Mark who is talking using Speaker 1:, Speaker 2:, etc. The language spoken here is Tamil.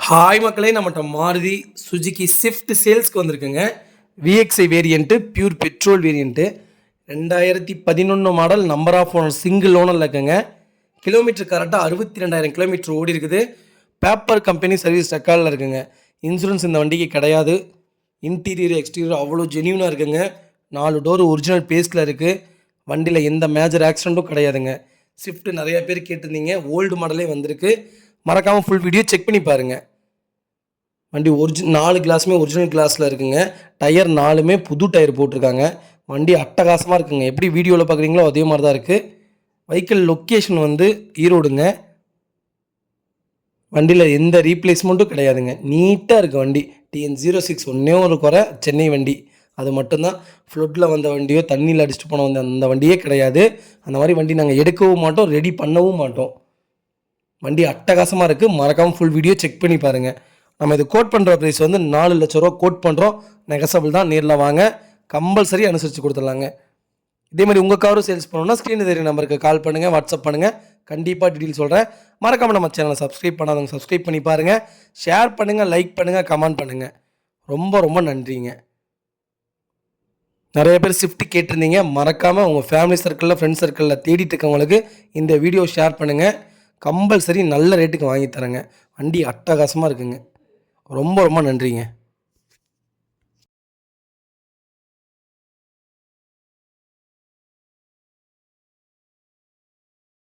Speaker 1: ஹாய் மக்களே, நம்மகிட்ட மாருதி சுஜுகி ஸ்விஃப்ட் சேல்ஸ்க்கு வந்திருக்குங்க. VXI variant, pure petrol variant, 2011 model, number of owner single ஓனரில் இருக்குங்க. கிலோமீட்டர் கரெக்டாக 62,000 கிலோமீட்டர் ஓடி இருக்குது. பேப்பர் கம்பெனி சர்வீஸ் ரெக்கார்டில் இருக்குங்க. இன்சூரன்ஸ் இந்த வண்டிக்கு கிடையாது. இன்டீரியர் எக்ஸ்டீரியர் அவ்வளோ ஜென்யூனாக இருக்குங்க. 4 டோர் ஒரிஜினல் பேஸில் இருக்குது. வண்டியில் எந்த மேஜர் ஆக்சிடெண்ட்டும் கிடையாதுங்க. ஸ்விஃப்ட் நிறையா பேர் கேட்டிருந்தீங்க, ஓல்டு மாடலே வந்திருக்கு. மறக்காமல் ஃபுல் வீடியோ செக் பண்ணி பாருங்கள். வண்டி 4 கிளாஸுமே ஒரிஜினல் கிளாஸில் இருக்குங்க. டயர் 4மே புது டயர் போட்டிருக்காங்க. வண்டி அட்டகாசமாக இருக்குங்க. எப்படி வீடியோவில் பார்க்குறீங்களோ அதே மாதிரி தான் இருக்குது. வெஹிக்கிள் லொக்கேஷன் வந்து ஈரோடுங்க. வண்டியில் எந்த ரீப்ளேஸ்மெண்ட்டும் கிடையாதுங்க. நீட்டாக இருக்குது வண்டி. TN06 ஒன்றே ஒரு குறை, சென்னை வண்டி. அது மட்டும்தான். ஃப்ளட்டில் வந்த வண்டியோ தண்ணியில் அடிச்சுட்டு போன அந்த வண்டியே கிடையாது. அந்த மாதிரி வண்டி நாங்கள் எடுக்கவும் மாட்டோம், ரெடி பண்ணவும் மாட்டோம். வண்டி அட்டகாசமாக இருக்குது. மறக்காமல் ஃபுல் வீடியோ செக் பண்ணி பாருங்கள். நம்ம இது கோட் பண்ணுற ப்ரைஸ் வந்து 4 லட்ச ரூபா கோட் பண்ணுறோம். நெகசபிள் தான். நேரில் வாங்க, கம்பல்சரி அனுசரித்து கொடுத்துடலாங்க. இதே மாதிரி உங்கள் காரும் சேல்ஸ் பண்ணணும்னா ஸ்க்ரீனில் தெரிய நம்பருக்கு கால் பண்ணுங்கள், வாட்ஸ்அப் பண்ணுங்கள். கண்டிப்பாக டீட்டெயில் சொல்கிறேன். மறக்காமல் நம்ம சேனலை சப்ஸ்கிரைப் பண்ணாதவங்க சப்ஸ்கிரைப் பண்ணி பாருங்கள். ஷேர் பண்ணுங்கள், லைக் பண்ணுங்கள், கமெண்ட் பண்ணுங்கள். ரொம்ப ரொம்ப நன்றிங்க. நிறைய பேர் ஸ்விஃப்ட் கேட்டிருந்தீங்க. மறக்காமல் உங்கள் ஃபேமிலி சர்க்கிளில், ஃப்ரெண்ட்ஸ் சர்க்கிளில் தேடிட்டு இருக்கவங்களுக்கு இந்த வீடியோ ஷேர் பண்ணுங்கள். கம்பல்சரி நல்ல ரேட்டுக்கு வாங்கி தரேங்க. வண்டி அட்டகாசமாக இருக்குங்க. ரொம்ப ரொம்ப நன்றிங்க.